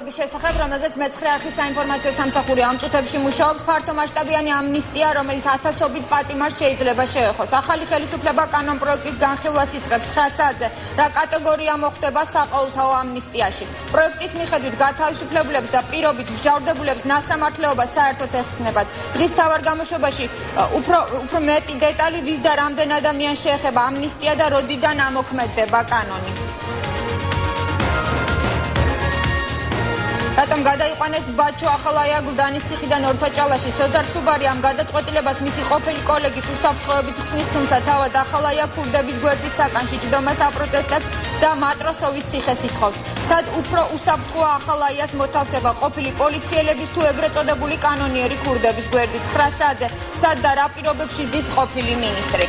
დაწესებულების შესახებ, რომელზეც მეცხრე არხის საინფორმაციო სამსახური ამ წუთებში მუშაობს, ფართო მასშტაბიანი ამნისტია, რომელიც ათასობით პატიმარს შეიძლება შეეხოს. ახალი ხელისუფლება კანონპროექტის განხილვას იწყებს 9 საათზე. რა კატეგორია მოხდება საყოველთაო ამნისტიაში? პროექტის მიხედვით გათავისუფლებულებს და პირობით მსჯავრდებულებს ნასამართლეობა საერთოდ ეხსნებათ. დღის მთავარ გამოშვებაში უფრო მეტი დეტალი ვის და რამდენ ადამიანს შეეხება ამნისტია და როდიდან ამოქმედდება კანონი. რატომ გადაიყვანეს ბაჩო ახალაია გუდანის ციხიდან ორთაჭალაში? სოზარ სუბარი ამ გადაწყვეტილებას მისი ყოფილი კოლეგის უსაფრთხოებით ხსნის, თუმცა თავად ახალაია ქურდების გვერდით საკანში ჭდომას აპროტესტებს და მატროსოვის ციხეს ითხოვს. სად უფრო უსაფრთხოა ახალაიას მოთავსება, ყოფილი პოლიციელების თუ ეგრეთ წოდებული კანონიერი ქურდების გვერდით? 9 საათზე სად და რა პირობებში ზის ყოფილი მინისტრი?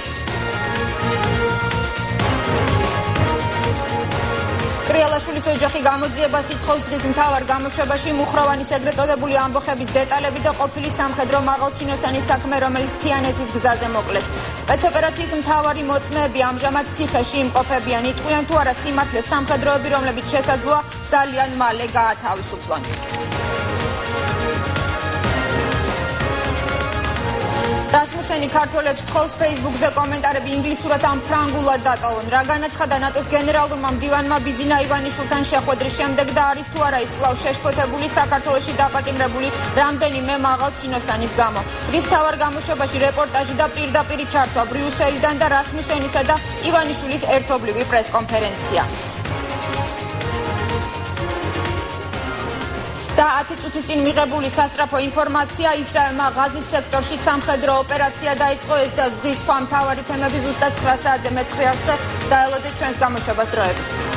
კრიალაშვილის ოჯახი გამოძიებას ითხოვს. დღის მთავარ გამოშვებაში მუხროვანის ეგრეთ წოდებული ამბოხების დეტალები და ყოფილი სამხედრო მაღალჩინოსანის საქმე, რომელიც თიანეთის გზაზე მოკლეს. სპეცოპერაციის მთავარი მოწმეები ამჟამად ციხეში იმყოფებიან. იტყვიან თუ არა სიმართლე სამხედროები, რომლებიც შესაძლოა ძალიან მალე გაათავისუფლონ. რასმუსენი ქართველებს თხოვს Facebook-ზე კომენტარები ინგლისურად ან ფრანგულად დატოვონ. რა განაცხადა ნატოს გენერალურმა მდივანმა ბიძინა ივანიშვილთან შეხვედრის შემდეგ და არის თუ არა ის კვლავ შეშფოთებული საქართველოში დაპატიმრებული რამდენიმე მაღალჩინოსანის გამო. დღის მთავარ გამოშვებაში რეპორტაჟი და პირდაპირი ჩართვა ბრიუსელიდან და რასმუსენისა და ივანიშვილის ერთობლივი პრესკონფერენცია. და 10 წუთის წინ მიღებული სასწრაფო ინფორმაცია, ისრაელმა ღაზის სექტორში სამხედრო ოპერაცია დაიწყო. ეს და ზღვის სხვა მთავარი თემები ზუსტად 9 საათზე მეცხრე არხზე დაელოდეთ ჩვენს გამოშვებას დროებით.